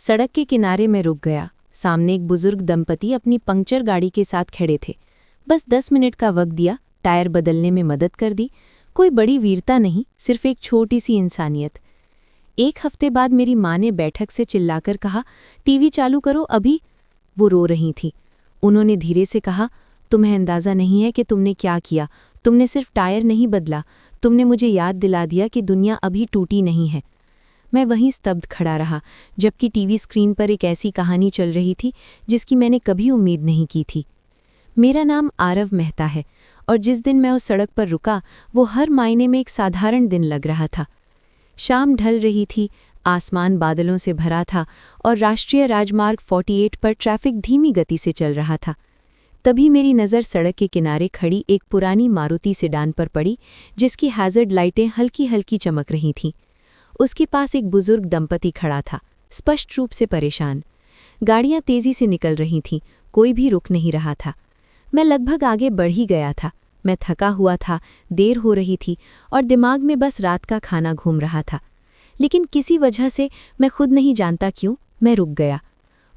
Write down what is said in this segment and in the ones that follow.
सड़क के किनारे में रुक गया। सामने एक बुजुर्ग दंपति अपनी पंक्चर गाड़ी के साथ खड़े थे। बस 10 मिनट का वक्त दिया, टायर बदलने में मदद कर दी। कोई बड़ी वीरता नहीं, सिर्फ एक छोटी सी इंसानियत। एक हफ्ते बाद मेरी माँ ने बैठक से चिल्लाकर कहा, टीवी चालू करो अभी। वो रो रही थी। उन्होंने धीरे से कहा, तुम्हें अंदाज़ा नहीं है कि तुमने क्या किया। तुमने सिर्फ टायर नहीं बदला, तुमने मुझे याद दिला दिया कि दुनिया अभी टूटी नहीं है। मैं वहीं स्तब्ध खड़ा रहा, जबकि टीवी स्क्रीन पर एक ऐसी कहानी चल रही थी जिसकी मैंने कभी उम्मीद नहीं की थी। मेरा नाम आरव मेहता है और जिस दिन मैं उस सड़क पर रुका वो हर मायने में एक साधारण दिन लग रहा था। शाम ढल रही थी, आसमान बादलों से भरा था और राष्ट्रीय राजमार्ग 48 पर ट्रैफिक धीमी गति से चल रहा था। तभी मेरी नज़र सड़क के किनारे खड़ी एक पुरानी मारुति सेडान पर पड़ी, जिसकी हैज़र्ड लाइटें हल्की हल्की चमक रही थीं। उसके पास एक बुजुर्ग दंपति खड़ा था, स्पष्ट रूप से परेशान। गाड़ियां तेजी से निकल रही थीं, कोई भी रुक नहीं रहा था। मैं लगभग आगे बढ़ ही गया था। मैं थका हुआ था, देर हो रही थी और दिमाग में बस रात का खाना घूम रहा था। लेकिन किसी वजह से, मैं खुद नहीं जानता क्यों, मैं रुक गया।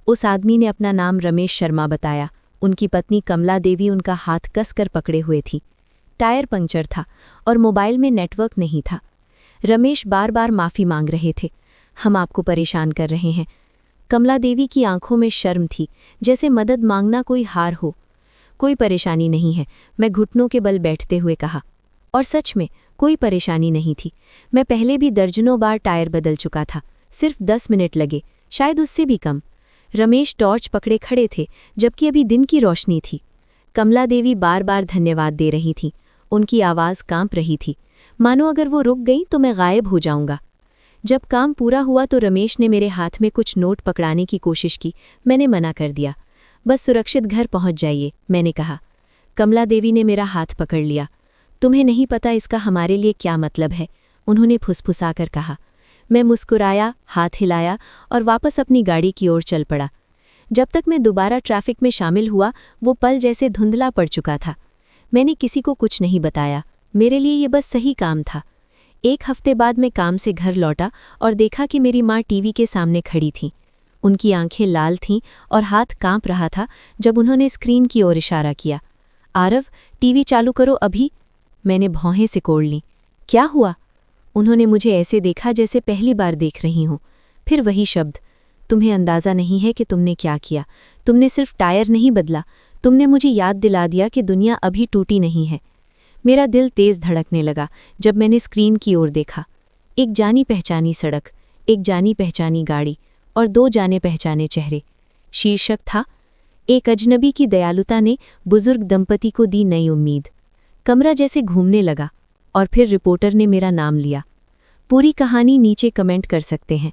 उस आदमी ने अपना नाम रमेश शर्मा बताया। उनकी पत्नी कमला देवी उनका हाथ कसकर पकड़े हुए थी। टायर पंक्चर था और मोबाइल में नेटवर्क नहीं था। रमेश बार बार माफ़ी मांग रहे थे। हम आपको परेशान कर रहे हैं। कमला देवी की आंखों में शर्म थी, जैसे मदद मांगना कोई हार हो। कोई परेशानी नहीं है, मैं घुटनों के बल बैठते हुए कहा। और सच में कोई परेशानी नहीं थी। मैं पहले भी दर्जनों बार टायर बदल चुका था। सिर्फ 10 मिनट लगे, शायद उससे भी कम। रमेश टॉर्च पकड़े खड़े थे, जबकि अभी दिन की रोशनी थी। कमला देवी बार बार धन्यवाद दे रही थी। उनकी आवाज़ कांप रही थी, मानो अगर वो रुक गई तो मैं गायब हो जाऊंगा। जब काम पूरा हुआ तो रमेश ने मेरे हाथ में कुछ नोट पकड़ाने की कोशिश की। मैंने मना कर दिया। बस सुरक्षित घर पहुंच जाइए, मैंने कहा। कमला देवी ने मेरा हाथ पकड़ लिया। तुम्हें नहीं पता इसका हमारे लिए क्या मतलब है, उन्होंने फुसफुसाकर कहा। मैं मुस्कुराया, हाथ हिलाया और वापस अपनी गाड़ी की ओर चल पड़ा। जब तक मैं दोबारा ट्रैफिक में शामिल हुआ, वो पल जैसे धुंधला पड़ चुका था। मैंने किसी को कुछ नहीं बताया। मेरे लिए ये बस सही काम था। एक हफ्ते बाद मैं काम से घर लौटा और देखा कि मेरी माँ टीवी के सामने खड़ी थी। उनकी आंखें लाल थीं और हाथ कांप रहा था जब उन्होंने स्क्रीन की ओर इशारा किया। आरव, टीवी चालू करो अभी। मैंने भौहें सिकोड़ लीं। क्या हुआ? उन्होंने मुझे ऐसे देखा जैसे पहली बार देख रही हूँ। फिर वही शब्द, तुम्हें अंदाज़ा नहीं है कि तुमने क्या किया। तुमने सिर्फ टायर नहीं बदला, तुमने मुझे याद दिला दिया कि दुनिया अभी टूटी नहीं है। मेरा दिल तेज़ धड़कने लगा जब मैंने स्क्रीन की ओर देखा। एक जानी पहचानी सड़क, एक जानी पहचानी गाड़ी और 2 जाने पहचाने चेहरे। शीर्षक था, एक अजनबी की दयालुता ने बुजुर्ग दंपति को दी नई उम्मीद। कमरा जैसे घूमने लगा और फिर रिपोर्टर ने मेरा नाम लिया। पूरी कहानी नीचे कमेंट कर सकते हैं।